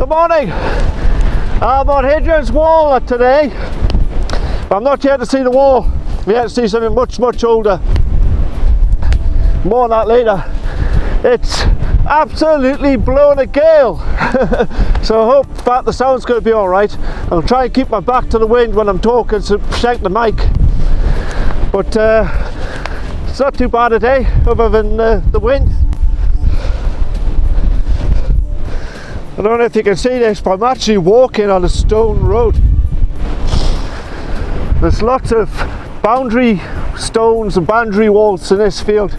Good morning. I'm on Hadrian's Wall today, but I'm not here to see the wall. I'm here to see something much older. More on that later. It's absolutely blowing a gale, so I hope that the sound's going to be alright. I'll try and keep my back to the wind when I'm talking to protect the mic, but it's not too bad a day other than the wind. I don't know if you can see this, but I'm actually walking on a stone road. There's lots of boundary stones and boundary walls in this field.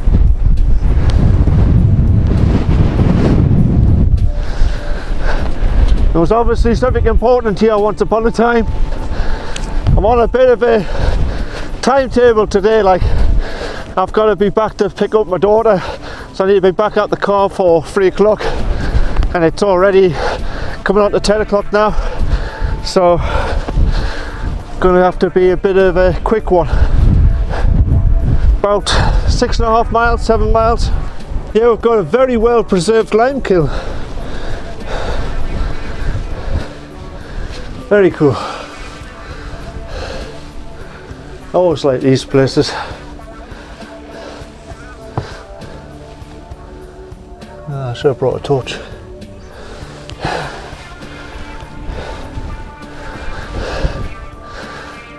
There was obviously something important here once upon a time. I'm on a bit of a timetable today, like I've got to be back to pick up my daughter, so I need to be back at the car for 3 o'clock. And it's already coming on to 10 o'clock now, so going to have to be a bit of a quick one. About 6.5 miles, 7 miles. Yeah, we've got a very well preserved lime kiln. Very cool. I always like these places. I should have brought a torch.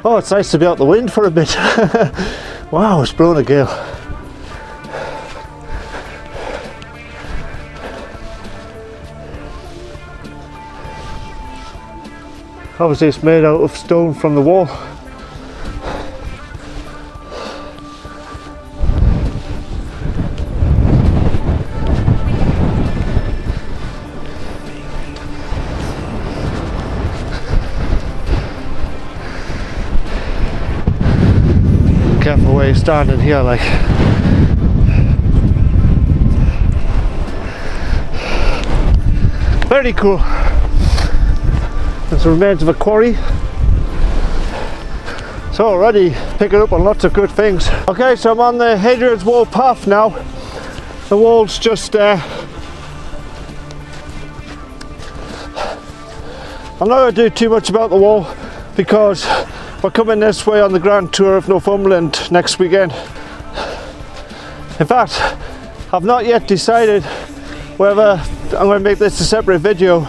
Oh, it's nice to be out the wind for a bit. Wow, it's blowing a gale. Obviously it's made out of stone from the wall. Careful where you're standing here, like. Very cool. There's the remains of a quarry. So already picking up on lots of good things. Okay, so I'm on the Hadrian's Wall path now. The wall's just there. I'm not going to do too much about the wall because we're coming this way on the Grand Tour of Northumberland next weekend. In fact, I've not yet decided whether I'm going to make this a separate video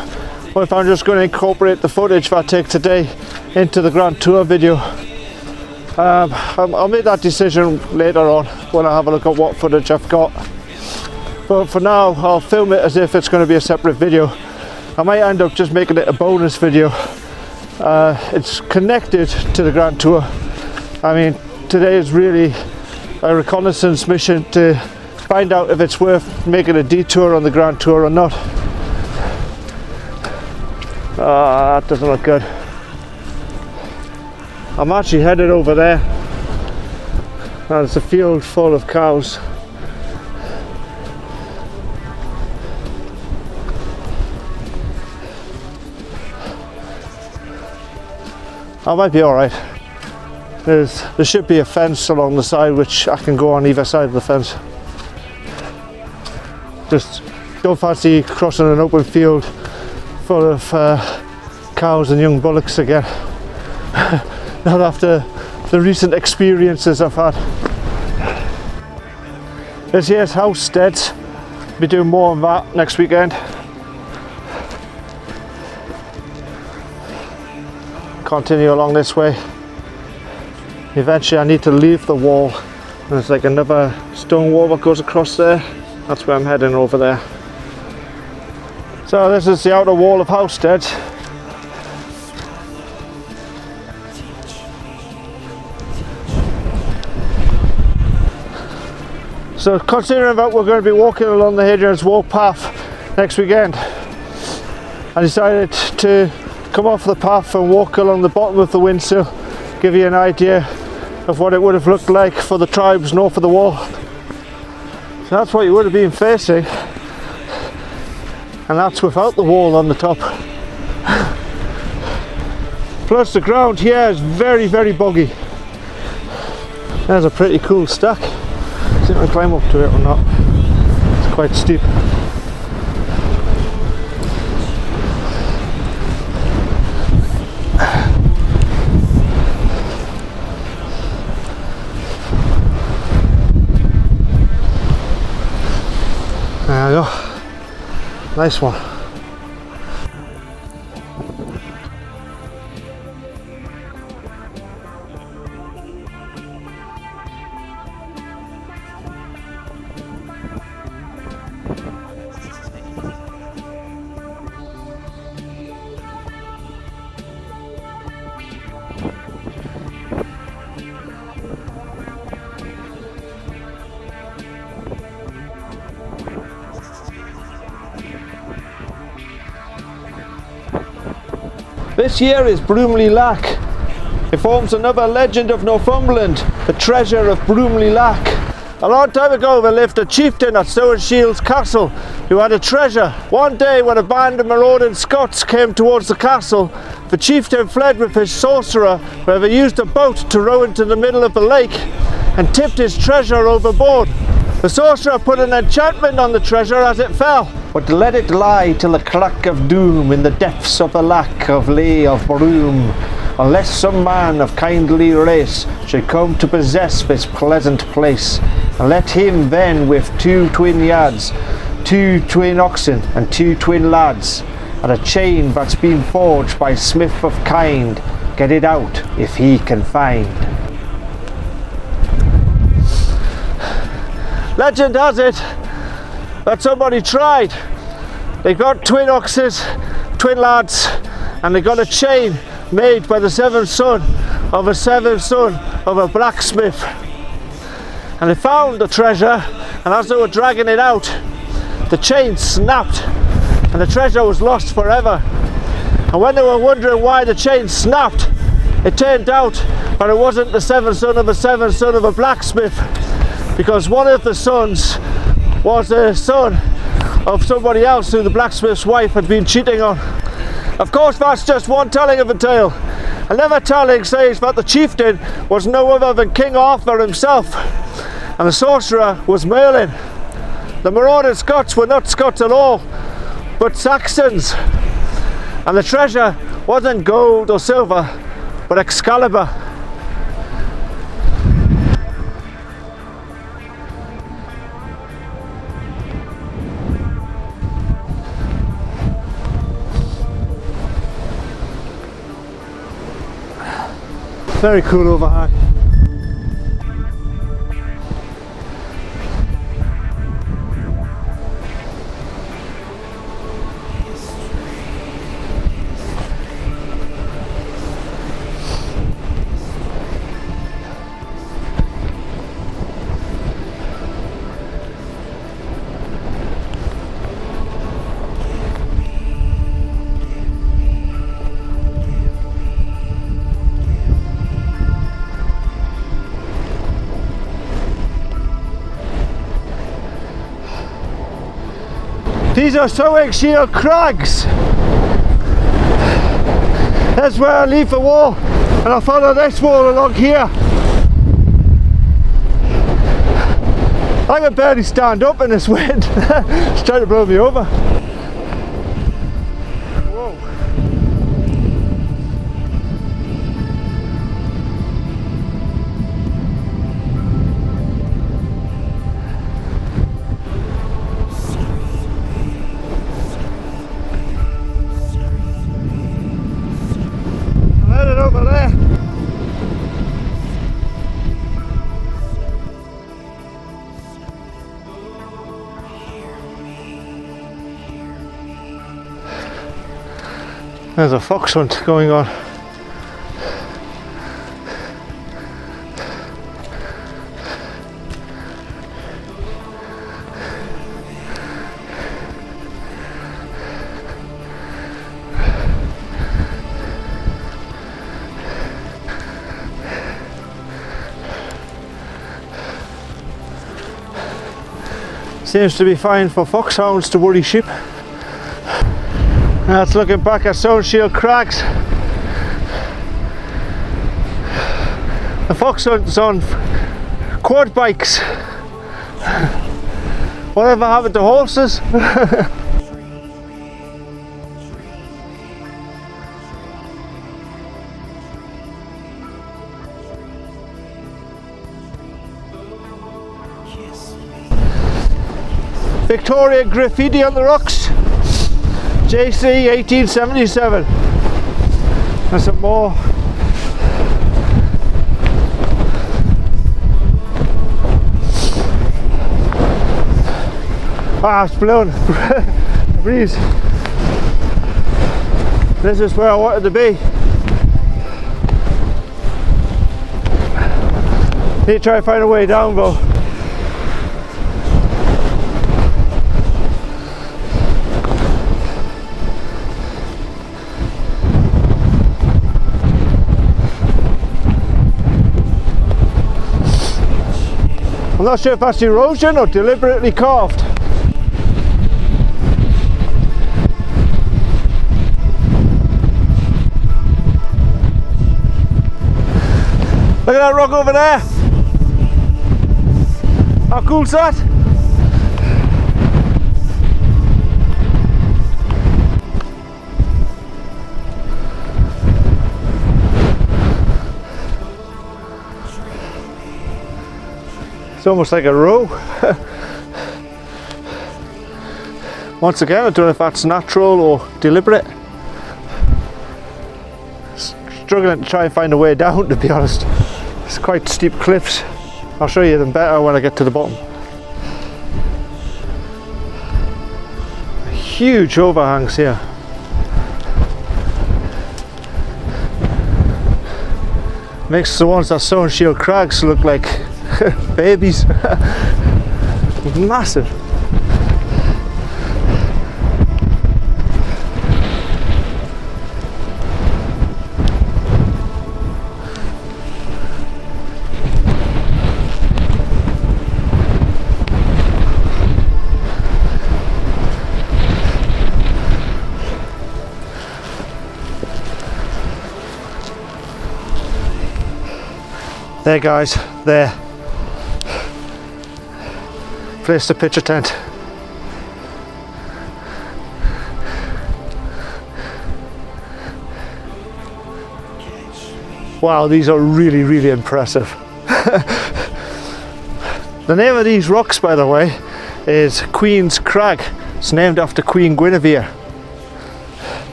or if I'm just going to incorporate the footage that I take today into the Grand Tour video. I'll make that decision later on when I have a look at what footage I've got. But for now, I'll film it as if it's going to be a separate video. I might end up just making it a bonus video. It's connected to the Grand Tour. I mean, today is really a reconnaissance mission to find out if it's worth making a detour on the Grand Tour or not. That doesn't look good. I'm actually headed over there. There's a field full of cows. I might be alright. There should be a fence along the side which I can go on either side of the fence. Just don't fancy crossing an open field full of cows and young bullocks again. Not after the recent experiences I've had. This here's Housesteads. Be doing more on that next weekend. Continue along this way. Eventually I need to leave the wall. There's like another stone wall that goes across there. That's where I'm heading, over there. So this is the outer wall of Housesteads. So considering that we're going to be walking along the Hadrian's Wall path next weekend, I decided to come off the path and walk along the bottom of the windsill, give you an idea of what it would have looked like for the tribes north of the wall. So that's what you would have been facing, and that's without the wall on the top. Plus the ground here is very boggy. There's a pretty cool stack. See if I can climb up to it or not. It's quite steep. Nice one. This here is Broomlee Lough. It forms another legend of Northumberland, the treasure of Broomlee Lough. A long time ago there lived a chieftain at Shields Castle who had a treasure. One day when a band of marauding Scots came towards the castle, the chieftain fled with his sorcerer, where they used a boat to row into the middle of the lake and tipped his treasure overboard. The sorcerer put an enchantment on the treasure as it fell, but let it lie till the crack of doom in the depths of the loch of Lea of Broom, unless some man of kindly race should come to possess this pleasant place, and let him then with 2 twin yards, 2 twin oxen and 2 twin lads, and a chain that's been forged by smith of kind, get it out if he can find. Legend has it that somebody tried. They got twin oxes, twin lads, and they got a chain made by the 7th son of a 7th son of a blacksmith. And they found the treasure, and as they were dragging it out, the chain snapped and the treasure was lost forever. And when they were wondering why the chain snapped, it turned out that it wasn't the 7th son of a 7th son of a blacksmith, because one of the sons was a son of somebody else who the blacksmith's wife had been cheating on. Of course, that's just one telling of a tale. Another telling says that the chieftain was no other than King Arthur himself, and the sorcerer was Merlin. The marauding Scots were not Scots at all, but Saxons, and the treasure wasn't gold or silver, but Excalibur. Very cool overhang. These are sowing shield crags. That's where I leave the wall, and I follow this wall along here. I can barely stand up in this wind. It's trying to blow me over. Whoa. Over there. There's a fox hunt going on. Seems to be fine for foxhounds to worry sheep. That's looking back at Shield Crags. The fox hunt's on quad bikes. Whatever happened to horses? Victorian graffiti on the rocks. JC 1877. And some more. Ah, it's blowing. Breeze. This is where I wanted to be. Need to try and find a way down though. I'm not sure if that's erosion or deliberately carved. Look at that rock over there. How cool's that? It's almost like a row. Once again, I don't know if that's natural or deliberate. Struggling to try and find a way down, to be honest. It's quite steep cliffs. I'll show you them better when I get to the bottom. Huge overhangs here. Makes the ones that saw on Shield Crags look like babies. Massive. There guys, there. Place to pitch a tent. Wow, these are really, really impressive. The name of these rocks, by the way, is Queen's Crag. It's named after Queen Guinevere.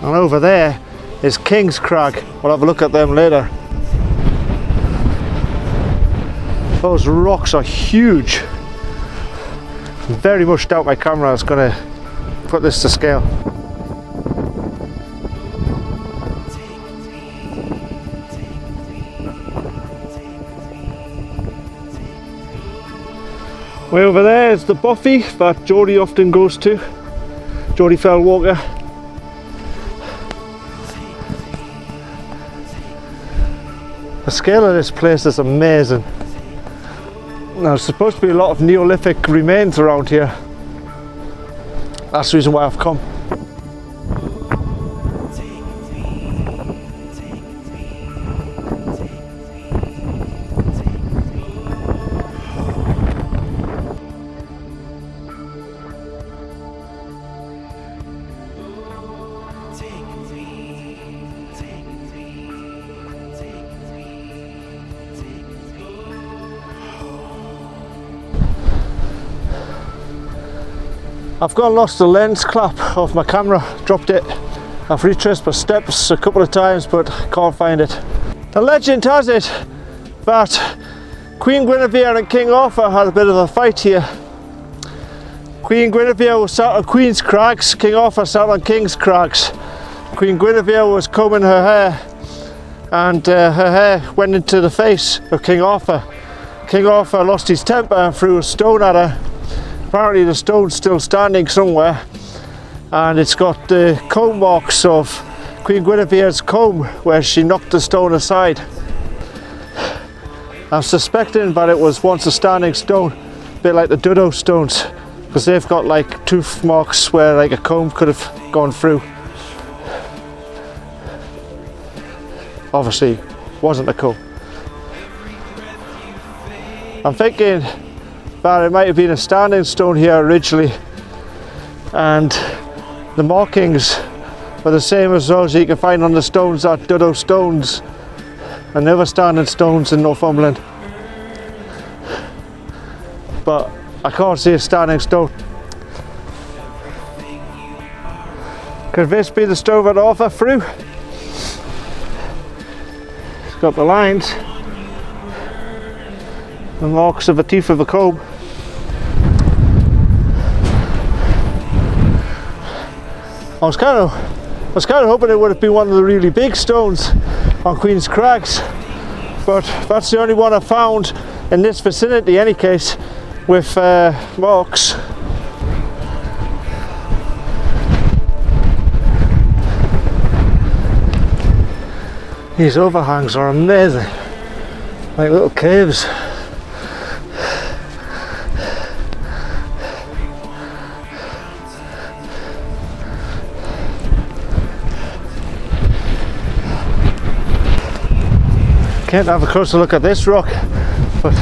And over there is King's Crag. We'll have a look at them later. Those rocks are huge. Very much doubt my camera is going to put this to scale. Way over there is the Buffy that Geordie often goes to. Geordie Fellwalker. The scale of this place is amazing. Now, there's supposed to be a lot of Neolithic remains around here. That's the reason why I've come. I've gone lost the lens clap of my camera, dropped it. I've retraced my steps a couple of times but can't find it. The legend has it that Queen Guinevere and King Arthur had a bit of a fight here. Queen Guinevere was sat on Queen's Crags, King Arthur sat on King's Crags. Queen Guinevere was combing her hair and her hair went into the face of King Arthur. King Arthur lost his temper and threw a stone at her. Apparently the stone's still standing somewhere and it's got the comb marks of Queen Guinevere's comb where she knocked the stone aside. I'm suspecting that it was once a standing stone, a bit like the Dodo stones, because they've got like tooth marks where like a comb could have gone through. Obviously wasn't a comb. I'm thinking that it might have been a standing stone here originally and the markings are the same as those you can find on the stones at Dodo Stones and other standing stones in Northumberland. But I can't see a standing stone. Could this be the stove that Arthur threw? It's got the lines, the marks of the teeth of a comb. I was kind of hoping it would have been one of the really big stones on Queen's Crags, but that's the only one I found in this vicinity, in any case, with marks. These overhangs are amazing, like little caves. Can't have a closer look at this rock, but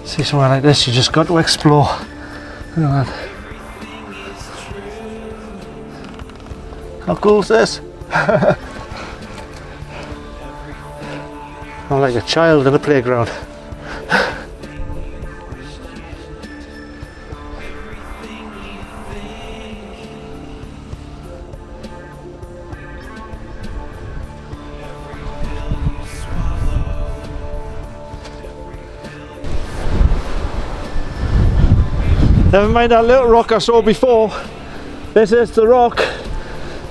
see somewhere like this, you just got to explore. Look at that. How cool is this? I'm like a child in a playground. Never mind that little rock I saw before. This is the rock.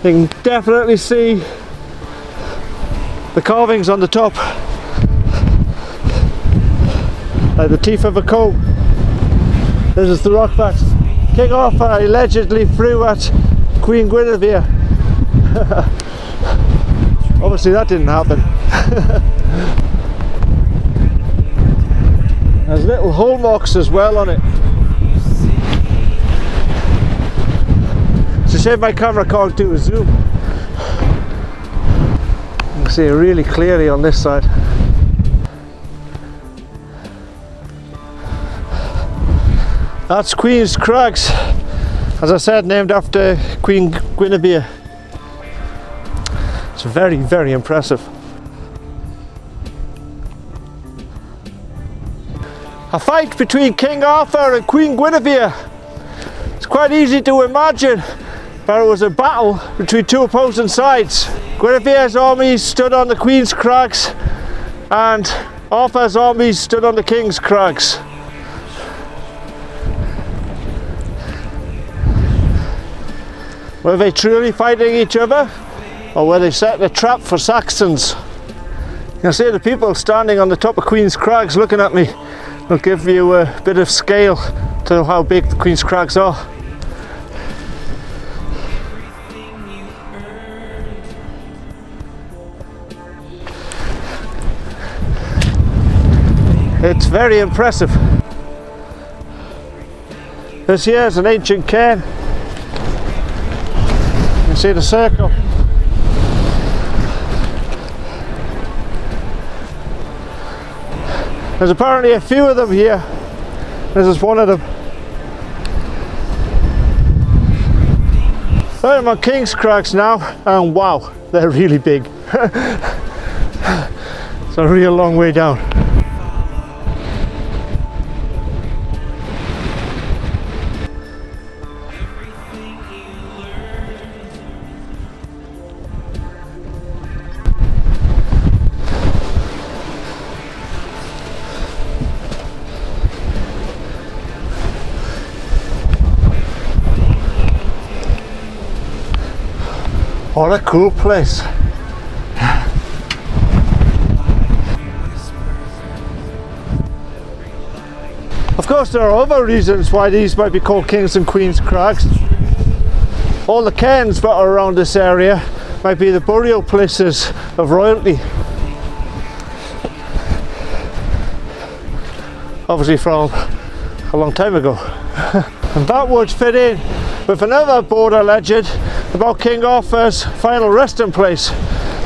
You can definitely see the carvings on the top, like the teeth of a comb. This is the rock that King Arthur allegedly threw at Queen Guinevere. Obviously that didn't happen. There's little hole marks as well on it. It's a shame my camera can't do a zoom. You can see it really clearly on this side. That's Queen's Crags, as I said, named after Queen Guinevere. It's very, very impressive. A fight between King Arthur and Queen Guinevere. It's quite easy to imagine, but it was a battle between two opposing sides. Guinevere's armies stood on the Queen's Crags and Arthur's armies stood on the King's Crags. Were they truly fighting each other, or were they setting a trap for Saxons? You can see the people standing on the top of Queen's Crags looking at me. Will give you a bit of scale to how big the Queen's Crags are. It's very impressive. This here is an ancient cairn. You can see the circle. There's apparently a few of them here. This is one of them. I'm on King's Crags now, and wow, they're really big. It's a real long way down. What a cool place. Of course, there are other reasons why these might be called King's and Queen's Crags. All the cairns that are around this area might be the burial places of royalty. Obviously from a long time ago. And that would fit in with another border legend about King Arthur's final resting place,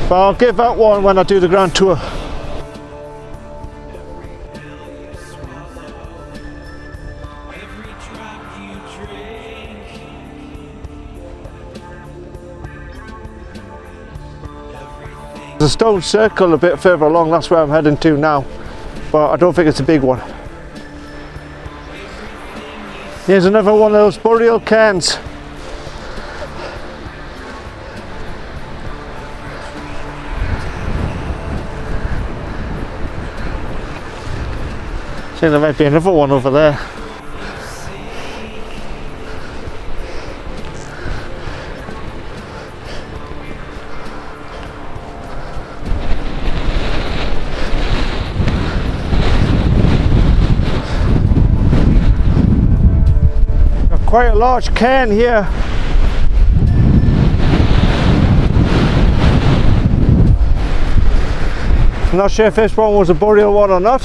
but I'll give that one when I do the grand tour. There's a stone circle a bit further along, that's where I'm heading to now, but I don't think it's a big one. Here's another one of those burial cairns. I think there might be another one over there. Got quite a large cairn here. I'm not sure if this one was a burial one or not.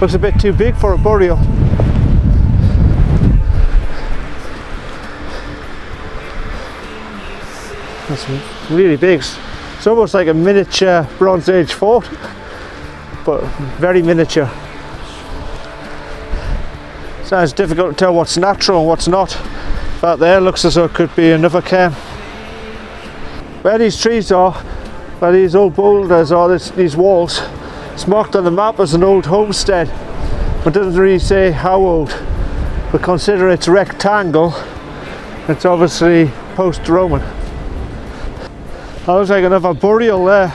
Looks a bit too big for a burial. That's really big. It's almost like a miniature Bronze Age fort, but very miniature. So it's difficult to tell what's natural and what's not. That there looks as though it could be another cairn. Where these trees are, where these old boulders are, these walls, it's marked on the map as an old homestead, but doesn't really say how old. But consider it's rectangle, it's obviously post-Roman. That looks like another burial there.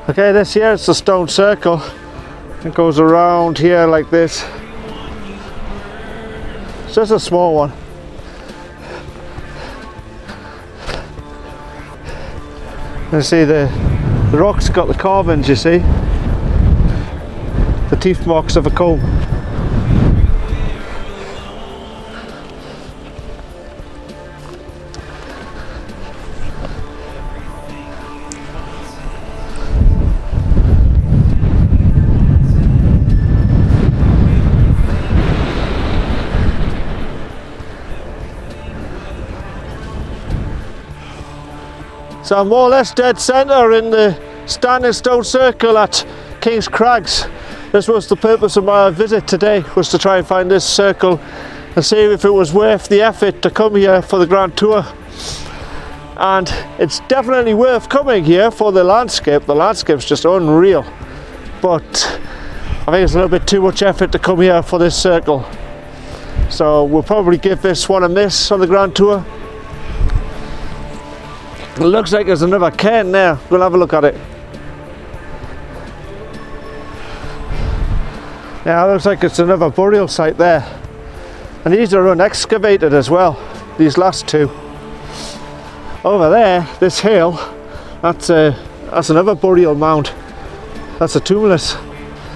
Okay, this here is the stone circle. It goes around here like this. It's just a small one. You see the rock's got the carvings, you see, the teeth marks of a comb. So I'm more or less dead centre in the standing stone circle at King's Crags. This was the purpose of my visit today, was to try and find this circle and see if it was worth the effort to come here for the Grand Tour. And it's definitely worth coming here for the landscape. The landscape's just unreal. But I think it's a little bit too much effort to come here for this circle. So we'll probably give this one a miss on the Grand Tour. It looks like there's another cairn there. We'll have a look at it. Yeah, it looks like it's another burial site there. And these are unexcavated as well, these last two. Over there, this hill, that's another burial mound. That's a tumulus.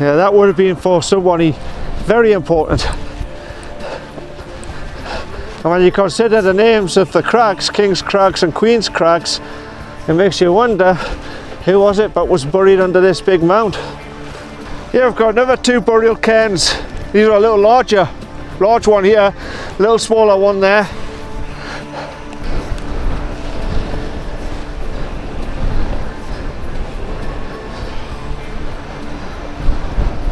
Yeah, that would have been for somebody very important. And when you consider the names of the crags, King's Crags and Queen's Crags, it makes you wonder who was it that was buried under this big mound. Here I've got another two burial cairns. These are a little larger. Large one here, a little smaller one there.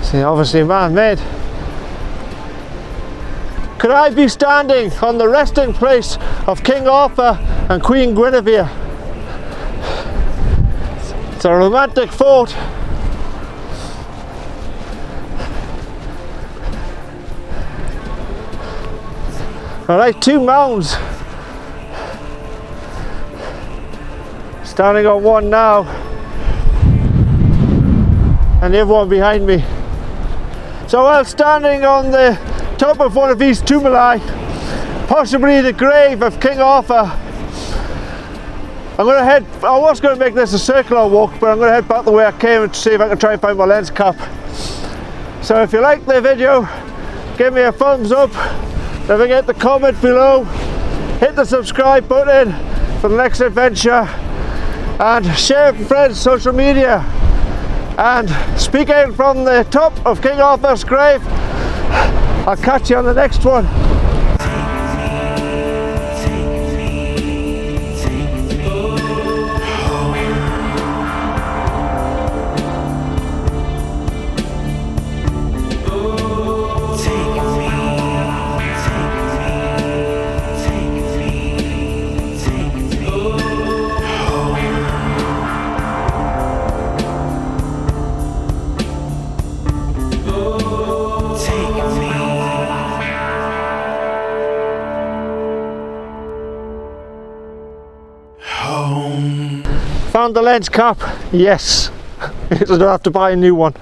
See, obviously man-made. Could I be standing on the resting place of King Arthur and Queen Guinevere? It's a romantic fort. Alright, two mounds. Standing on one now, and the other one behind me. So while standing on the top of one of these tumuli, possibly the grave of King Arthur, I was going to make this a circular walk, but I'm going to head back the way I came and see if I can try and find my lens cap. So if you like the video, give me a thumbs up, don't forget to comment below, hit the subscribe button for the next adventure, and share it with friends, social media. And speaking from the top of King Arthur's grave, I'll catch you on the next one. Found the lens cap. Yes. So I don't have to buy a new one.